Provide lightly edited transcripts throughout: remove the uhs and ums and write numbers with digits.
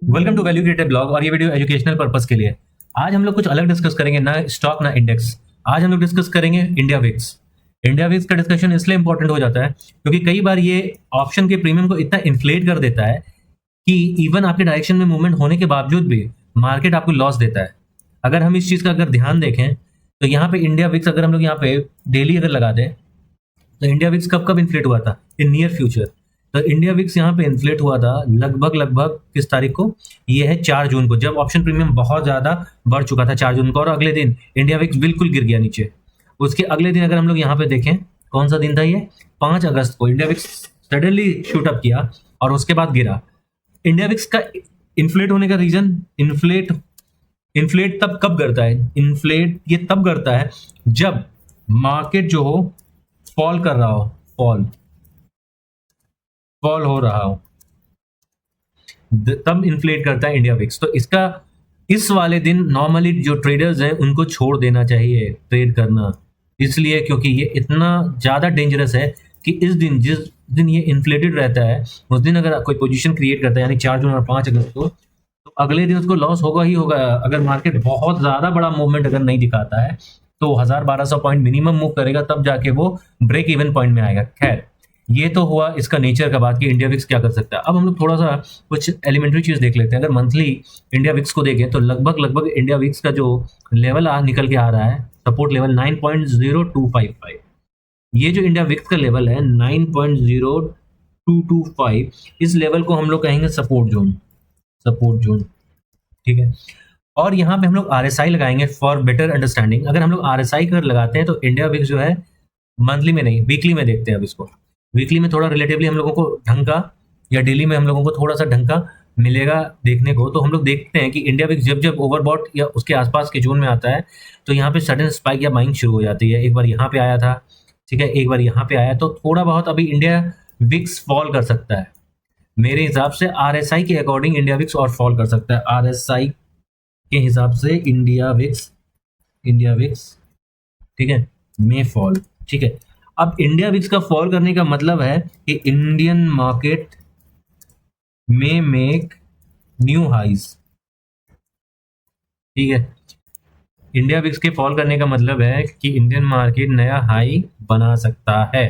Welcome to value creative blog और ये video educational purpose के लिए है। आज हम लोग कुछ अलग डिस्कस करेंगे, ना स्टॉक ना इंडेक्स। आज हम लोग डिस्कस करेंगे इंडिया विक्स। इंडिया विक्स का डिस्कशन इसलिए इंपॉर्टेंट हो जाता है क्योंकि कई बार ये ऑप्शन के प्रीमियम को इतना इन्फ्लेट कर देता है कि इवन आपके डायरेक्शन में मूवमेंट होने के बावजूद भी मार्केट आपको लॉस देता है। अगर हम इस चीज का अगर ध्यान देखें तो यहाँ पे इंडिया विक्स अगर हम लोग यहाँ पे डेली अगर लगा दें तो इंडिया विक्स कब कब इन्फ्लेट हुआ था इन नियर फ्यूचर। तो इंडिया विक्स यहाँ पे इन्फ्लेट हुआ था लगभग किस तारीख को, ये है 4 जून को, जब ऑप्शन प्रीमियम बहुत ज्यादा बढ़ चुका था 4 जून को, और अगले दिन इंडिया विक्स बिल्कुल गिर गया नीचे। उसके अगले दिन अगर हम लोग यहाँ पे देखें कौन सा दिन था, ये 5 अगस्त को India VIX suddenly shoot up किया और उसके बाद गिरा। इंडिया विक्स का इन्फ्लेट होने का रीजन, इन्फ्लेट तब कब करता है, इन्फ्लेट ये तब करता है जब मार्केट जो हो फॉल कर रहा हो, फॉल हो रहा हो, तब इन्फ्लेट करता है इंडिया विक्स। तो इसका इस वाले दिन नॉर्मली जो ट्रेडर्स हैं उनको छोड़ देना चाहिए ट्रेड करना, इसलिए क्योंकि ये इतना ज्यादा डेंजरस है कि इस दिन, जिस दिन ये इन्फ्लेटेड रहता है, उस दिन अगर कोई पोजीशन क्रिएट करता है यानी 4 जून और 5 अगस्त को, तो अगले दिन उसको लॉस होगा ही होगा। अगर मार्केट बहुत ज्यादा बड़ा मूवमेंट अगर नहीं दिखाता है तो 1000-1200 पॉइंट मिनिमम मूव करेगा, तब जाके वो ब्रेक इवन पॉइंट में आएगा। खैर, ये तो हुआ इसका नेचर का बात कि इंडिया विक्स क्या कर सकता है। अब हम लोग थोड़ा सा कुछ एलिमेंट्री चीज देख लेते हैं। अगर मंथली इंडिया विक्स को देखें तो लगभग इंडिया विक्स का जो लेवल निकल के आ रहा है, सपोर्ट लेवल 9.0255। ये जो इंडिया विक्स का लेवल है 9.0225, इस लेवल को हम लोग कहेंगे सपोर्ट जोन, ठीक है। और यहाँ पे हम लोग RSI लगाएंगे फॉर बेटर अंडरस्टैंडिंग। अगर हम लोग RSI कर लगाते हैं तो इंडिया विक्स जो है मंथली में नहीं, वीकली में देखते हैं। अब इसको वीकली में थोड़ा रिलेटिवली हम लोगों को ढंग का, या डेली में हम लोगों को थोड़ा सा ढंग का मिलेगा देखने को। तो हम लोग देखते हैं कि इंडिया विक्स जब ओवरबॉट या उसके आसपास के जोन में आता है तो यहाँ पे सडन स्पाइक या बाइंग शुरू हो जाती है। एक बार यहाँ पे आया था, ठीक है, एक बार यहाँ पे आया, तो थोड़ा बहुत अभी इंडिया विक्स फॉल कर सकता है। मेरे हिसाब से RSI के अकॉर्डिंग इंडिया विक्स और फॉल कर सकता है। RSI के हिसाब से इंडिया विक्स, ठीक है, में फॉल, ठीक है। अब इंडिया विक्स का फॉल करने का मतलब है कि इंडियन मार्केट में मेक न्यू हाइज, ठीक है। इंडिया विक्स के फॉल करने का मतलब है कि इंडियन मार्केट नया हाई बना सकता है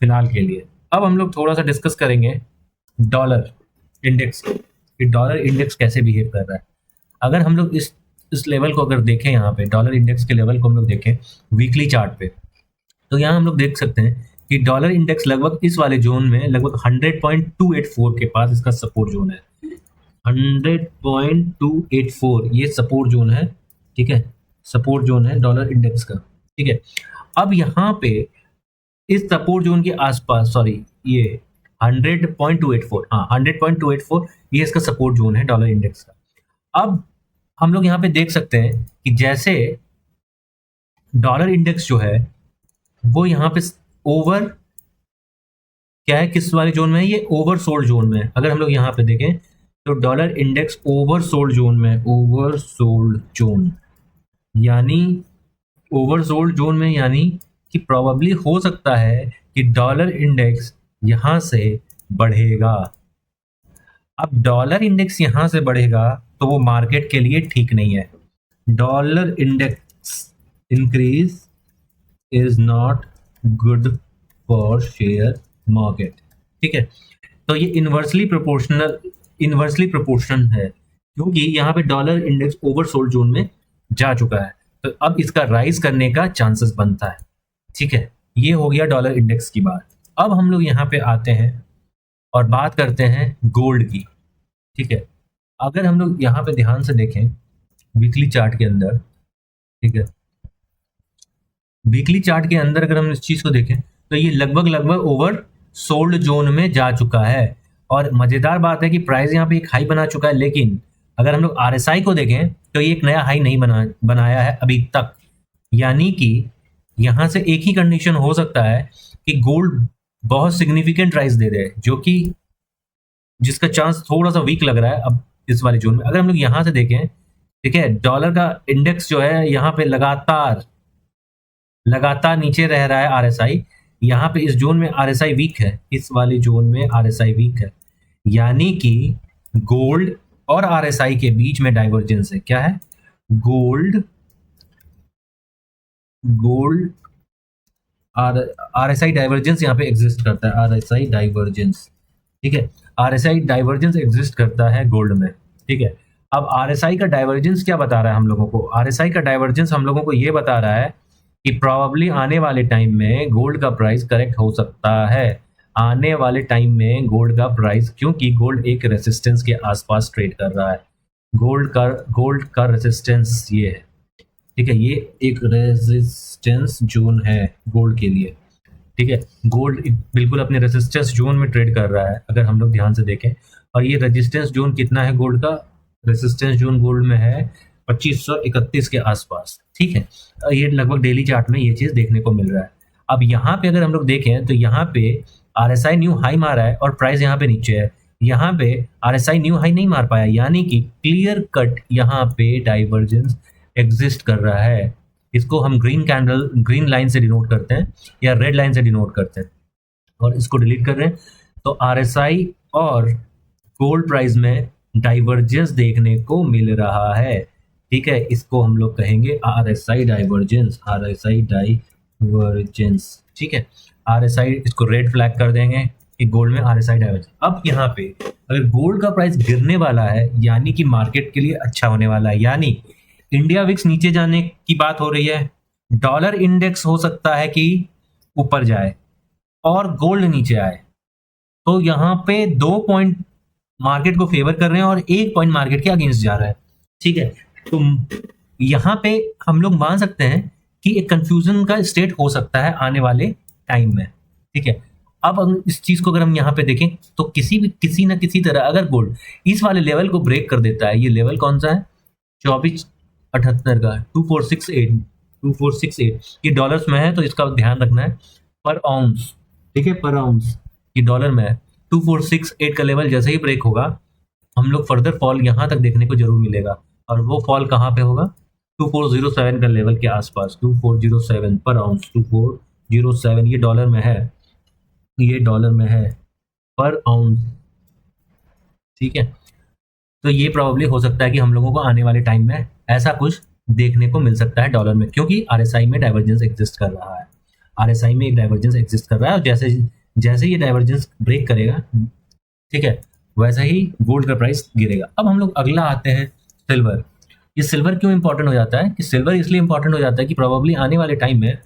फिलहाल के लिए। अब हम लोग थोड़ा सा डिस्कस करेंगे डॉलर इंडेक्स कि डॉलर इंडेक्स कैसे बिहेव कर रहा है। अगर हम लोग इस लेवल को अगर देखें, यहाँ पे डॉलर इंडेक्स के लेवल को हम लोग देखें वीकली चार्ट पे, तो यहाँ हम लोग देख सकते हैं कि डॉलर इंडेक्स लगभग इस वाले जोन में लगभग 100.284 के पास इसका सपोर्ट जोन है। 100.284 ये सपोर्ट जोन है, ठीक है, सपोर्ट जोन है डॉलर इंडेक्स का, ठीक है। अब यहाँ पे इस सपोर्ट जोन के आसपास, सॉरी, ये 100.284, हाँ 100.284 ये इसका सपोर्ट जोन है डॉलर इंडेक्स का। अब हम लोग यहाँ पे देख सकते हैं कि जैसे डॉलर इंडेक्स जो है वो यहाँ पे ओवर, क्या है, किस वाले जोन में है, ये ओवरसोल्ड जोन में है। अगर हम लोग यहाँ पे देखें तो डॉलर इंडेक्स ओवरसोल्ड जोन में है, ओवरसोल्ड जोन यानी कि प्रोबेबली हो सकता है कि डॉलर इंडेक्स यहाँ से बढ़ेगा। अब डॉलर इंडेक्स यहाँ से बढ़ेगा तो वो मार्केट के लिए ठीक नहीं है। Dollar index increase is not good for share market, ठीक है। तो ये इनवर्सली प्रोपोर्शनल है क्योंकि यहाँ पे डॉलर इंडेक्स ओवरसोल्ड जोन में जा चुका है, तो अब इसका राइज करने का चांसेस बनता है, ठीक है। ये हो गया डॉलर इंडेक्स की बात। अब हम लोग यहाँ पे आते हैं और बात करते हैं गोल्ड की, ठीक है। अगर हम लोग यहाँ पे ध्यान से देखें वीकली चार्ट के अंदर, ठीक है, वीकली चार्ट के अंदर अगर हम इस चीज को देखें तो ये लगभग ओवर सोल्ड जोन में जा चुका है। और मजेदार बात है कि प्राइस यहाँ पे एक हाई बना चुका है, लेकिन अगर हम लोग RSI को देखें तो ये एक नया हाई नहीं बनाया है अभी तक। यानी कि यहाँ से एक ही कंडीशन हो सकता है कि गोल्ड बहुत सिग्निफिकेंट राइज दे दे, जो कि जिसका चांस थोड़ा सा वीक लग रहा है अब इस वाले जोन में। अगर हम लोग यहाँ से देखें, ठीक है, डॉलर का इंडेक्स जो है यहाँ पे लगातार नीचे रह रहा है RSI। यहाँ पे इस जोन में RSI वीक है, इस वाले जोन में RSI वीक है, यानी कि गोल्ड और आरएसआई के बीच में डाइवर्जेंस है, क्या है? गोल्ड गोल्ड आरएसआई डाइवर्जेंस यहाँ पे एग्जिस्ट करता है, आरएसआई डाइवर्जेंस, ठीक है। आरएसआई डाइवर्जेंस एग्जिस्ट करता है गोल्ड में, ठीक है। अब आरएसआई का डाइवर्जेंस क्या बता रहा है हम लोगों को? आरएसआई का डाइवर्जेंस हम लोगों को ये बता रहा है कि प्रोबेबली आने वाले टाइम में गोल्ड का प्राइस करेक्ट हो सकता है, आने वाले टाइम में गोल्ड का प्राइस, क्योंकि गोल्ड एक रेसिस्टेंस के आसपास ट्रेड कर रहा है। गोल्ड का रेसिस्टेंस ये है, ठीक है, ये एक रेजिस्टेंस जोन है गोल्ड के लिए, ठीक है। गोल्ड बिल्कुल अपने रेजिस्टेंस जोन में ट्रेड कर रहा है अगर हम लोग ध्यान से देखें। और ये रेजिस्टेंस जोन कितना है गोल्ड का? रेजिस्टेंस जोन गोल्ड में है 2531 के आसपास, ठीक है। ये लगभग डेली चार्ट में ये चीज देखने को मिल रहा है। अब यहाँ पे अगर हम लोग देखें तो यहाँ पे आरएसआई न्यू हाई मारा है और प्राइस यहाँ पे नीचे है। यहाँ पे आरएसआई न्यू हाई नहीं मार पाया, यानी कि क्लियर कट यहाँ पे डाइवर्जेंस एग्जिस्ट कर रहा है। इसको हम ग्रीन लाइन से डिनोट करते हैं या रेड लाइन से डिनोट करते हैं, और इसको डिलीट कर रहे हैं। तो आरएसआई और गोल्ड प्राइस में डाइवर्जेंस देखने को मिल रहा है, ठीक है। इसको हम लोग कहेंगे आरएसआई डाइवर्जेंस, आरएसआई डाइवर्जेंस, ठीक है। आरएसआई, इसको रेड फ्लैग कर देंगे कि गोल्ड में आरएसआई डाइवर्जेंस। अब यहाँ पे अगर गोल्ड का प्राइस गिरने वाला है, यानी कि मार्केट के लिए अच्छा होने वाला है, यानी इंडिया विक्स नीचे जाने की बात हो रही है, डॉलर इंडेक्स हो सकता है कि ऊपर जाए और गोल्ड नीचे आए। तो यहाँ पे 2 पॉइंट मार्केट को फेवर कर रहे हैं और 1 पॉइंट मार्केट के अगेंस्ट जा रहा है, ठीक है। तो यहाँ पे हम लोग मान सकते हैं कि एक कंफ्यूजन का स्टेट हो सकता है आने वाले टाइम में, ठीक है। अब इस चीज को अगर हम यहाँ पे देखें तो किसी ना किसी तरह अगर गोल्ड इस वाले लेवल को ब्रेक कर देता है, ये लेवल कौन सा है? 2478 का 2468 ये डॉलर्स में है, तो इसका ध्यान रखना है, पर आउंस, ठीक है, पर आउंस ये डॉलर में है। 2468 का लेवल जैसे ही ब्रेक होगा, हम लोग फर्दर फॉल यहाँ तक देखने को जरूर मिलेगा। और वो फॉल कहाँ पे होगा? 2407 का लेवल के आसपास, 2407 पर आउंस, 2407 ये डॉलर में है, ये डॉलर में है पर आउंस, ठीक है। तो ये प्रॉब्ली हो सकता है कि हम लोगों को आने वाले टाइम में ऐसा कुछ देखने को मिल सकता है डॉलर में, क्योंकि आरएसआई में डाइवर्जेंस एग्जिस्ट कर रहा है, आरएसआई में एक डाइवर्जेंस एग्जिस्ट कर रहा है। और जैसे जैसे ये डाइवर्जेंस ब्रेक करेगा, ठीक है, वैसा ही गोल्ड का प्राइस गिरेगा। अब हम लोग अगला आते हैं सिल्वर। ये सिल्वर क्यों इंपॉर्टेंट हो जाता है? कि सिल्वर इसलिए इंपॉर्टेंट हो जाता है कि प्रोबेबली आने वाले टाइम में,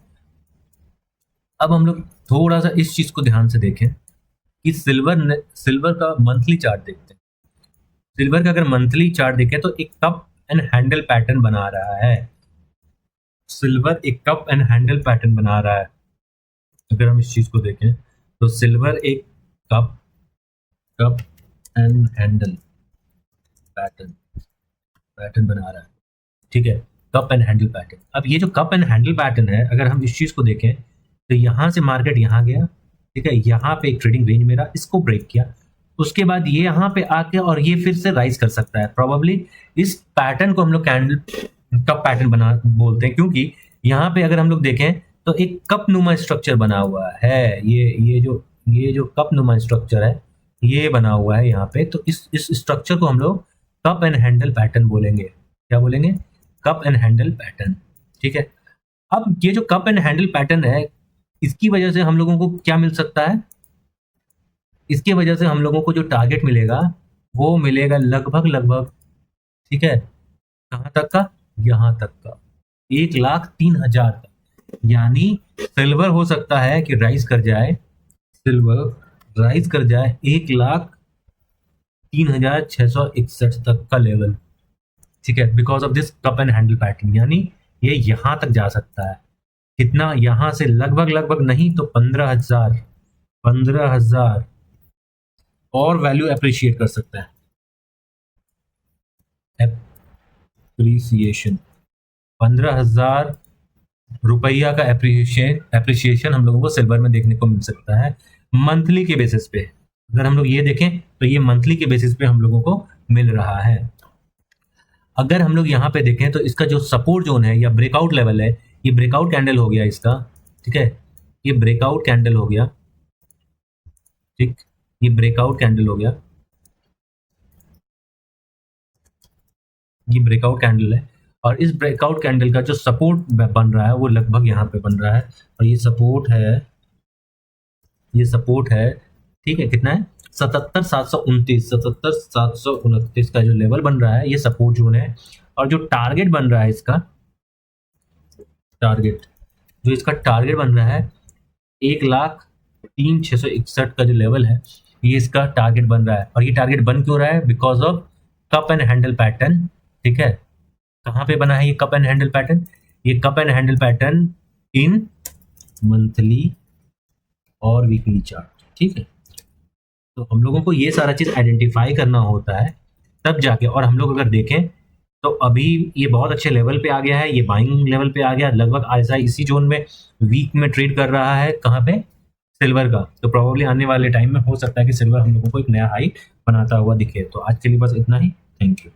अब हम लोग थोड़ा सा इस चीज को ध्यान से देखें कि सिल्वर का मंथली चार्ट देखते हैं। सिल्वर का अगर मंथली चार्ट देखें तो एक कप एंड हैंडल पैटर्न बना रहा है। सिल्वर एक कप एंड हैंडल पैटर्न बना रहा है। अगर हम इस चीज को देखें तो सिल्वर एक कप एंड हैंडल पैटर्न बना रहा है, ठीक है, कप एंड हैंडल पैटर्न। अब ये जो कप एंड हैंडल पैटर्न है, अगर हम इस चीज को देखें तो यहां से मार्केट यहां गया, ठीक है, यहाँ पे एक ट्रेडिंग रेंज मेरा, इसको ब्रेक किया, उसके बाद ये यहाँ पे आके और ये फिर से राइज कर सकता है। प्रोबेबली इस पैटर्न को हम लोग कैंडल कप पैटर्न बना बोलते हैं, क्योंकि यहाँ पे अगर हम लोग देखें तो एक कप नुमा स्ट्रक्चर बना हुआ है। ये जो कप नुमा स्ट्रक्चर है ये बना हुआ है यहाँ पे। तो इस स्ट्रक्चर को हम लोग कप एंड हैंडल पैटर्न बोलेंगे। क्या बोलेंगे? कप एंड हैंडल पैटर्न, ठीक है। अब ये जो कप एंड हैंडल पैटर्न है, इसकी वजह से हम लोगों को क्या मिल सकता है? इसकी वजह से हम लोगों को जो टारगेट मिलेगा वो मिलेगा लगभग, ठीक है, कहाँ तक का? यहाँ तक का, 1,03,000 का। यानी सिल्वर हो सकता है कि राइज कर जाए, सिल्वर राइज कर जाए 1,03,661 तक का लेवल, ठीक है, because of this cup and handle pattern. यानी ये यहां तक जा सकता है। कितना? यहां से लगभग नहीं तो 15,000 और वैल्यू अप्रिशिएट कर सकता है। एप्रिसिएशन 15,000 रुपया का एप्रिसिएशन हम लोगों को सिल्वर में देखने को मिल सकता है मंथली के बेसिस पे। अगर हम लोग ये देखें तो ये मंथली के बेसिस पे हम लोगों को मिल रहा है। अगर हम लोग यहाँ पे देखें तो इसका जो सपोर्ट जोन है या ब्रेकआउट लेवल है, ये ब्रेकआउट कैंडल हो गया इसका, ठीक है, ये ब्रेकआउट कैंडल हो गया, ठीक, ये ब्रेकआउट कैंडल हो गया। ये ब्रेकआउट कैंडल है और इस ब्रेकआउट कैंडल का जो सपोर्ट बन रहा है वो लगभग यहाँ पे बन रहा है और ये सपोर्ट है, ठीक है, कितना है 77,729 का जो लेवल बन रहा है ये सपोर्ट जोन है। और जो टारगेट बन रहा है इसका टारगेट बन रहा है 1,03,661 का जो लेवल है ये इसका टारगेट बन रहा है। और ये टारगेट बन क्यों रहा है? Because of cup and handle pattern, ठीक है। कहाँ पे बना है ये कप एंड हैंडल पैटर्न? ये cup and handle pattern in monthly और वीकली चार्ट, ठीक है। तो हम लोगों को ये सारा चीज आइडेंटिफाई करना होता है तब जाके। और हम लोग अगर देखें तो अभी ये बहुत अच्छे लेवल पे आ गया है, ये बाइंग लेवल पे आ गया, लगभग ऐसा इसी जोन में वीक में ट्रेड कर रहा है। कहाँ पे? सिल्वर का। तो प्रोबेबली आने वाले टाइम में हो सकता है कि सिल्वर हम लोगों को एक नया हाई बनाता हुआ दिखे। तो आज के लिए बस इतना ही। Thank you.